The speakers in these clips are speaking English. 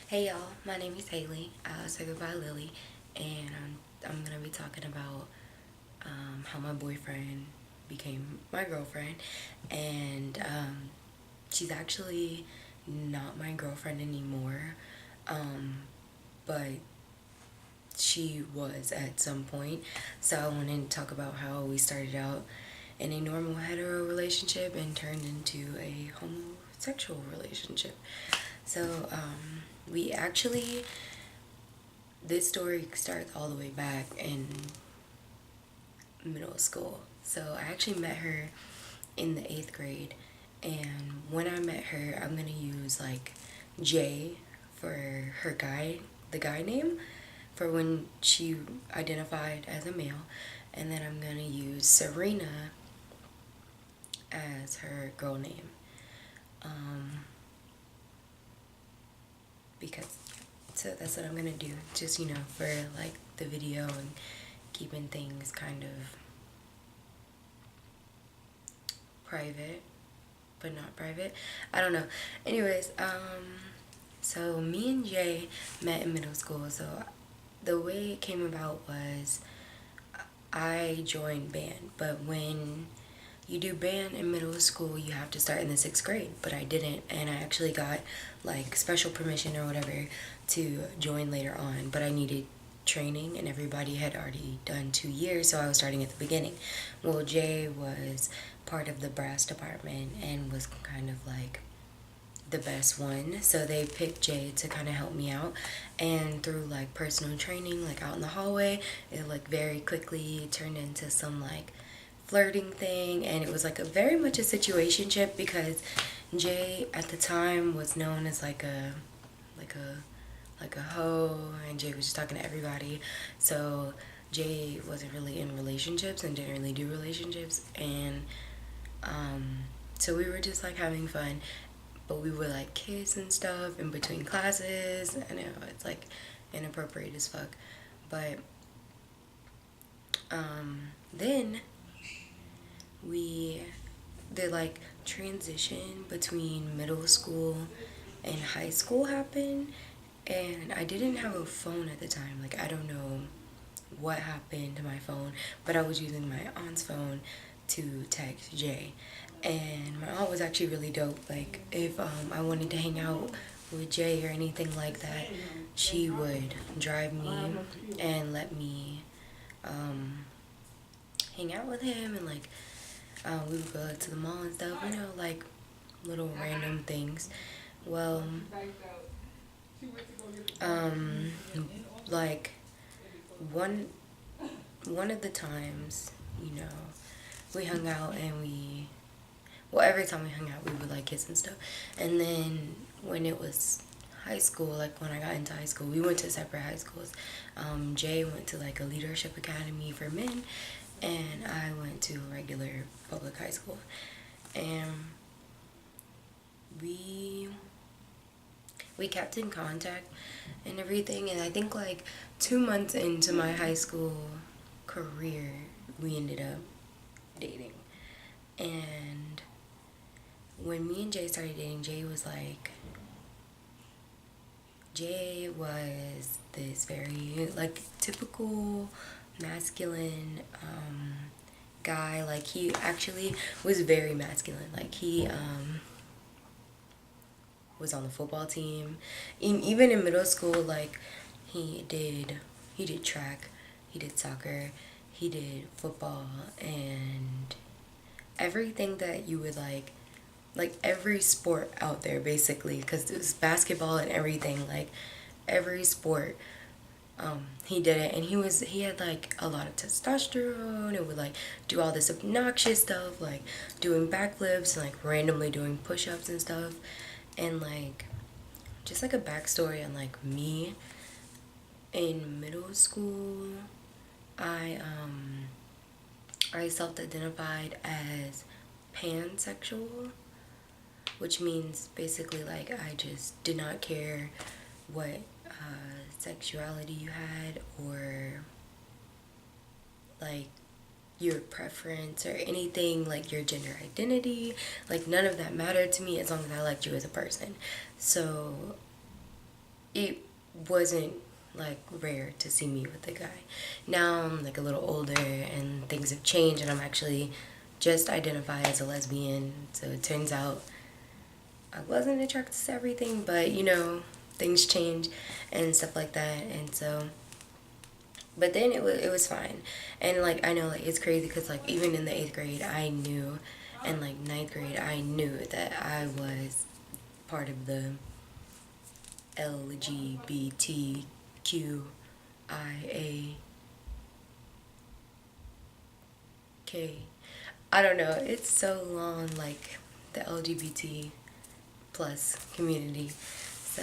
Hey y'all, my name is Haley. I also go by Lily, and I'm gonna be talking about how my boyfriend became my girlfriend, and she's actually not my girlfriend anymore, but she was at some point. So I wanted to talk about how we started out in a normal hetero relationship and turned into a homosexual relationship. So we actually this story starts all the way back in middle school. So I actually met her in the 8th grade, and when I met her, I'm gonna use like J for the guy name, for when she identified as a male, and then I'm gonna use Serena as her girl name, um, because so that's what I'm gonna do. Just for like the video and keeping things kind of private, but not private. I don't know. Anyways, so me and Jay met in middle school. So the way it came about was I joined band, but when you do band in middle school, you have to start in the 6th grade, but I didn't, and I actually got like special permission or whatever to join later on, but I needed training and everybody had already done 2 years, so I was starting at the beginning. Well, Jay was part of the brass department and was kind of like the best one, so they picked Jay to kind of help me out, and through like personal training like out in the hallway, it like very quickly turned into some like flirting thing, and it was like a very much a situationship because Jay at the time was known as like a like a hoe, and Jay was just talking to everybody. So Jay wasn't really in relationships and didn't really do relationships, and so we were just like having fun, but we would like kiss and stuff in between classes. I know it's like inappropriate as fuck, but then we the like transition between middle school and high school happened, and I didn't have a phone at the time. Like, I don't know what happened to my phone, but I was using my aunt's phone to text Jay. And my aunt was actually really dope. Like, if I wanted to hang out with Jay or anything like that, she would drive me and let me hang out with him, and like we would go to the mall and stuff, like little random things. Well, um, like one one of the times, we hung out and every time we hung out, we would like kiss and stuff. And then when it was high school, like when I got into high school, we went to separate high schools. Jay went to like a leadership academy for men, and I went to a regular public high school. And we we kept in contact and everything, and I think like 2 months into my high school career, we ended up dating. And when me and Jay started dating, Jay was this very like typical masculine guy. Like, he actually was very masculine. Like, he was on the football team. Even in middle school, like he did track, he did soccer, he did football, and everything that you would like every sport out there basically, because it was basketball and everything, like every sport. He did it, and he had like a lot of testosterone and would like do all this obnoxious stuff, like doing backflips and like randomly doing push-ups and stuff. And like, just like a backstory on like me in middle school, I I self-identified as pansexual, which means basically like I just did not care what sexuality you had, or like your preference or anything, like your gender identity. Like, none of that mattered to me as long as I liked you as a person. So it wasn't like rare to see me with a guy. Now I'm like a little older and things have changed, and I'm actually just identify as a lesbian. So it turns out I wasn't attracted to everything, but you know, things change and stuff like that. And so, but then it was fine. And like I know, like it's crazy because like even in the 8th grade I knew, and like ninth grade I knew that I was part of the LGBTQIA K. I don't know. It's so long, like the LGBT plus community. So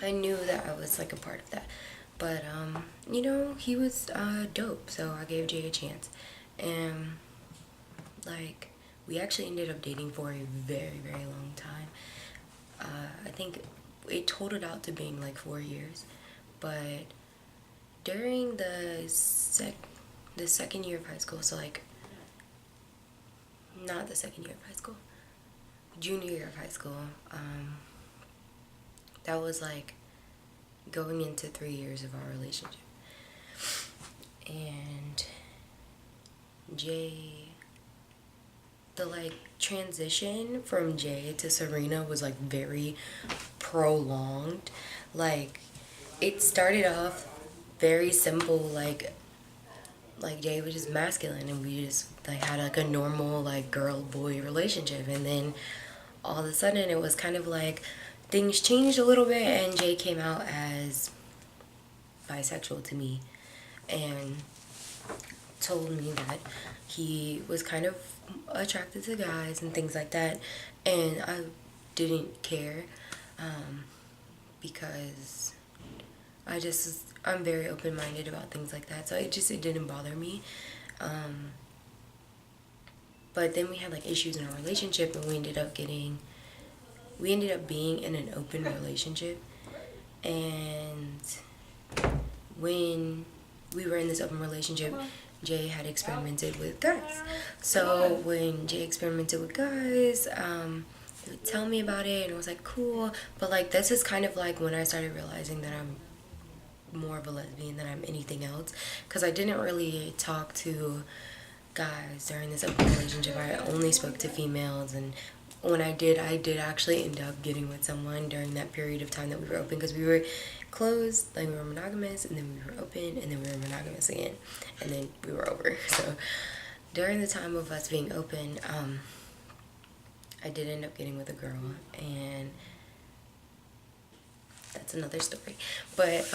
I knew that I was like a part of that. But you know, he was dope. So I gave Jay a chance, and like we actually ended up dating for a very very long time. I think it totaled out to being like 4 years, but during the second year of high school, so like not the second year of high school, junior year of high school, that was like going into 3 years of our relationship. And Jay, the like transition from Jay to Serena was like very prolonged. Like it started off very simple, like Jay was just masculine, and we just like had like a normal like girl boy relationship, and then all of a sudden it was kind of like things changed a little bit, and Jay came out as bisexual to me and told me that he was kind of attracted to guys and things like that, and I didn't care, because I'm very open-minded about things like that, so it didn't bother me. But then we had like issues in our relationship, and we ended up being in an open relationship. And when we were in this open relationship, Jay had experimented with guys. So when Jay experimented with guys, he would tell me about it, and I was like, cool. But like this is kind of like when I started realizing that I'm more of a lesbian than I'm anything else, because I didn't really talk to guys during this open relationship. I only spoke to females, and when I did actually end up getting with someone during that period of time that we were open, because we were closed, like we were monogamous, and then we were open, and then we were monogamous again, and then we were over. So during the time of us being open, I did end up getting with a girl, and that's another story. But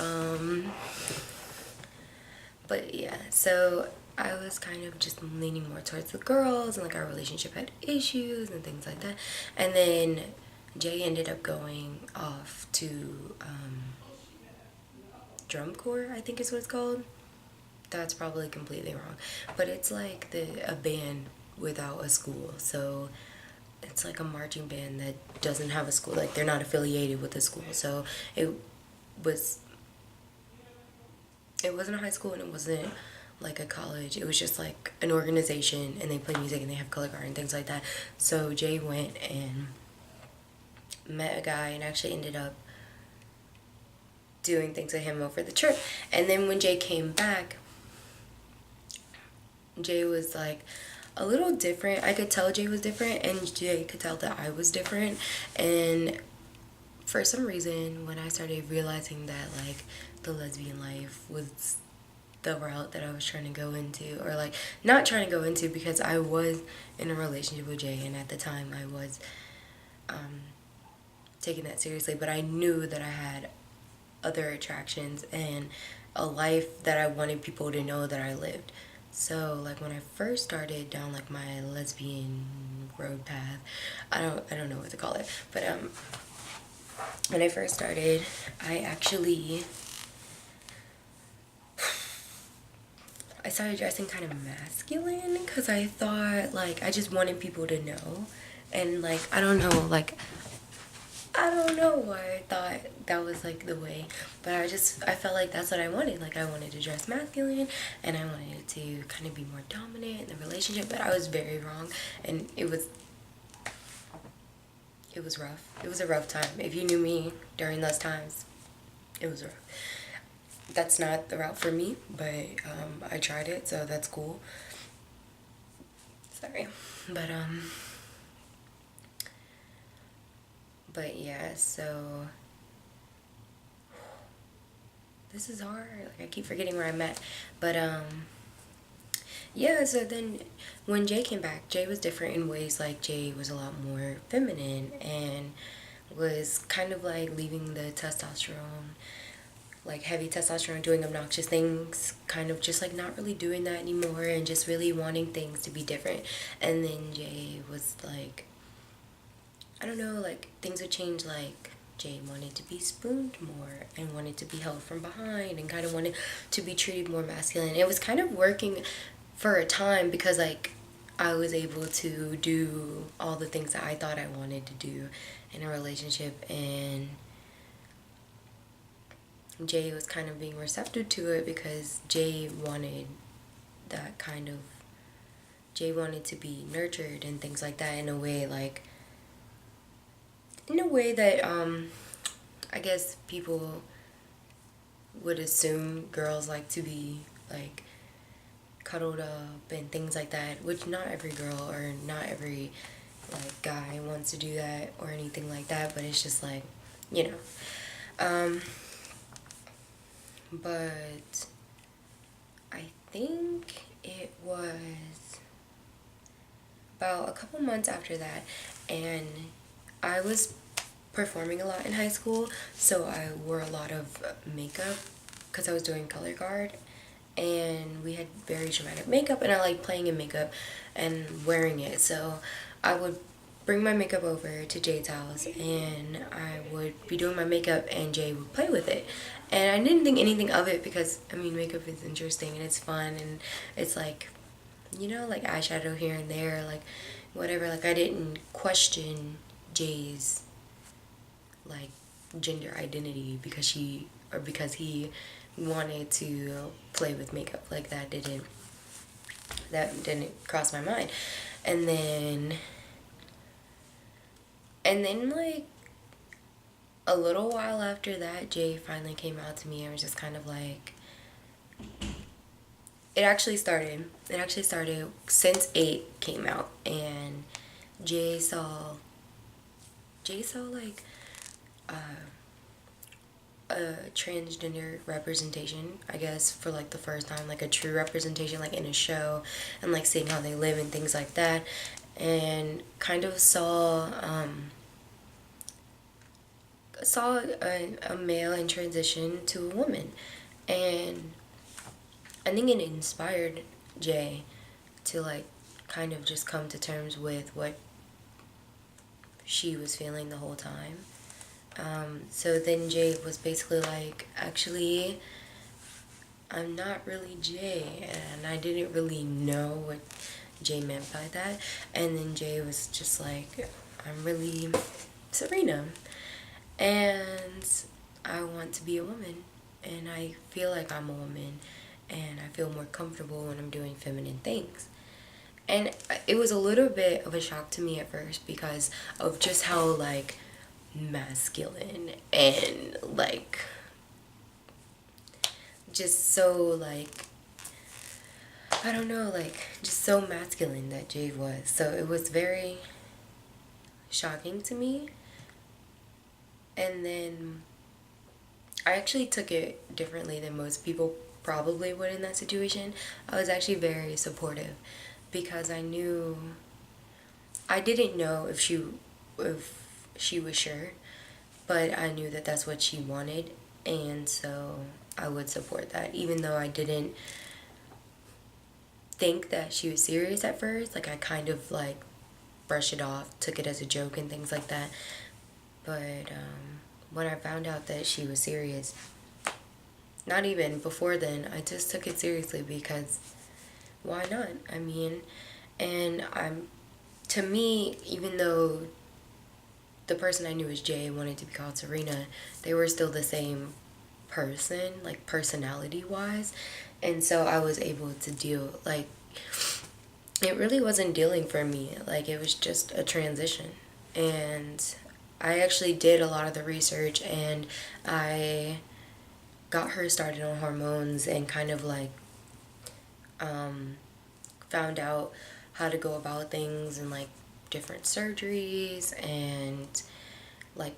yeah, so I was kind of just leaning more towards the girls, and like our relationship had issues and things like that. And then Jay ended up going off to drum corps, I think is what it's called. That's probably completely wrong, but it's like a band without a school. So it's like a marching band that doesn't have a school, like they're not affiliated with a school. So it wasn't a high school, and it wasn't like a college. It was just like an organization, and they play music, and they have color guard and things like that. So Jay went and met a guy, and actually ended up doing things with him over the trip. And then when Jay came back, Jay was like a little different. I could tell Jay was different, and Jay could tell that I was different. And for some reason, when I started realizing that like the lesbian life was the route that I was trying to go into, or like not trying to go into, because I was in a relationship with Jay, and at the time I was taking that seriously, but I knew that I had other attractions and a life that I wanted people to know that I lived. So like when I first started down like my lesbian road path, I don't know what to call it, but when I first started, I started dressing kind of masculine, because I thought like I just wanted people to know. And like I don't know why I thought that was like the way, but I felt like that's what I wanted. Like I wanted to dress masculine, and I wanted to kind of be more dominant in the relationship, but I was very wrong, and it It was rough. It was a rough time. If you knew me during those times, it was rough. That's not the route for me, but I tried it, so that's cool. Sorry. But yeah, so this is hard. Like, I keep forgetting where I'm at. But yeah, so then when Jay came back, Jay was different in ways. Like, Jay was a lot more feminine and was kind of like leaving the testosterone, like heavy testosterone, doing obnoxious things, kind of just like not really doing that anymore and just really wanting things to be different. And then Jay was like, I don't know, like things would change. Like, Jay wanted to be spooned more and wanted to be held from behind and kind of wanted to be treated more masculine. It was kind of working for a time because like I was able to do all the things that I thought I wanted to do in a relationship, and Jay was kind of being receptive to it because Jay wanted that kind of, Jay wanted to be nurtured and things like that in a way, like in a way that I guess people would assume girls like to be like cuddled up and things like that, which not every girl or not every like guy wants to do that or anything like that, but it's just like, you know. But I think it was about a couple months after that, and I was performing a lot in high school, so I wore a lot of makeup because I was doing color guard, and we had very dramatic makeup, and I like playing in makeup and wearing it. So I would bring my makeup over to Jay's house, and I would be doing my makeup, and Jay would play with it. And I didn't think anything of it because, I mean, makeup is interesting and it's fun, and it's like, you know, like eyeshadow here and there, like whatever. Like, I didn't question Jay's like gender identity because he wanted to play with makeup. Like, that didn't cross my mind. And then like a little while after that, Jay finally came out to me and was just kind of like, it actually started since 8 came out, and Jay saw like a transgender representation, I guess, for like the first time, like a true representation, like in a show, and like seeing how they live and things like that, and kind of saw a male in transition to a woman. And I think it inspired Jay to like kind of just come to terms with what she was feeling the whole time. So then Jay was basically like, actually, I'm not really Jay, and I didn't really know what Jay meant by that. And then Jay was just like, I'm really Serena, and I want to be a woman, and I feel like I'm a woman, and I feel more comfortable when I'm doing feminine things. And it was a little bit of a shock to me at first because of just how like masculine and like just so like, I don't know, like just so masculine that Jay was. So it was very shocking to me. And then I actually took it differently than most people probably would in that situation. I was actually very supportive because I didn't know if she was sure, but I knew that that's what she wanted, and so I would support that, even though I didn't think that she was serious at first. Like, I kind of like brushed it off, took it as a joke and things like that. But when I found out that she was serious, not even before then, I just took it seriously because why not? I mean, and to me, even though the person I knew as Jay wanted to be called Serena, they were still the same person, like personality wise. And so I was able to deal, like, it really wasn't dealing for me. Like, it was just a transition. And I actually did a lot of the research, and I got her started on hormones and kind of like found out how to go about things and like different surgeries and like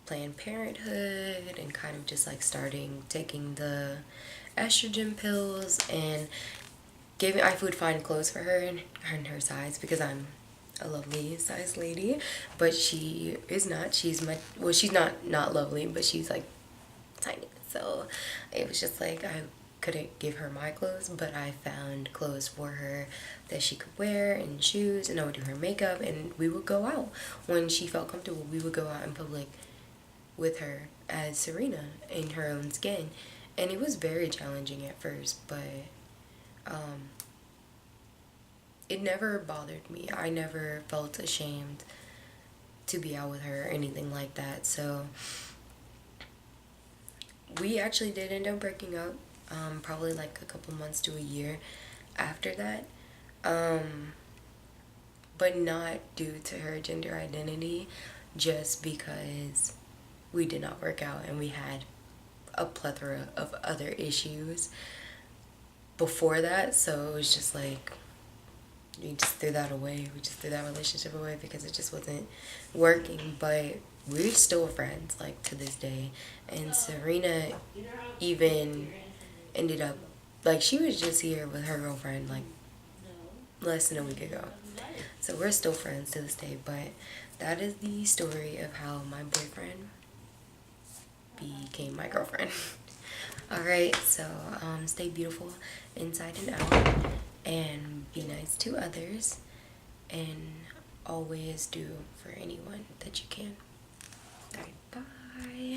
Planned Parenthood, and kind of just like starting taking the estrogen pills, and I would find clothes for her and her size, because I'm a lovely size lady, but she is not. She's not lovely, but she's like tiny. So it was just like I couldn't give her my clothes, but I found clothes for her that she could wear, and shoes, and I would do her makeup, and we would go out. When she felt comfortable, we would go out in public with her as Serena in her own skin. And it was very challenging at first, but it never bothered me. I never felt ashamed to be out with her or anything like that. So we actually did end up breaking up, probably like a couple months to a year after that. But not due to her gender identity, just because we did not work out and we had a plethora of other issues before that. So it was just like we just threw that away. We just threw that relationship away because it just wasn't working. But we're still friends, like, to this day. And Serena even ended up, like, she was just here with her girlfriend like less than a week ago. So we're still friends to this day. But that is the story of how my boyfriend became my girlfriend. Alright, so stay beautiful inside and out, and be nice to others, and always do for anyone that you can. Alright, bye.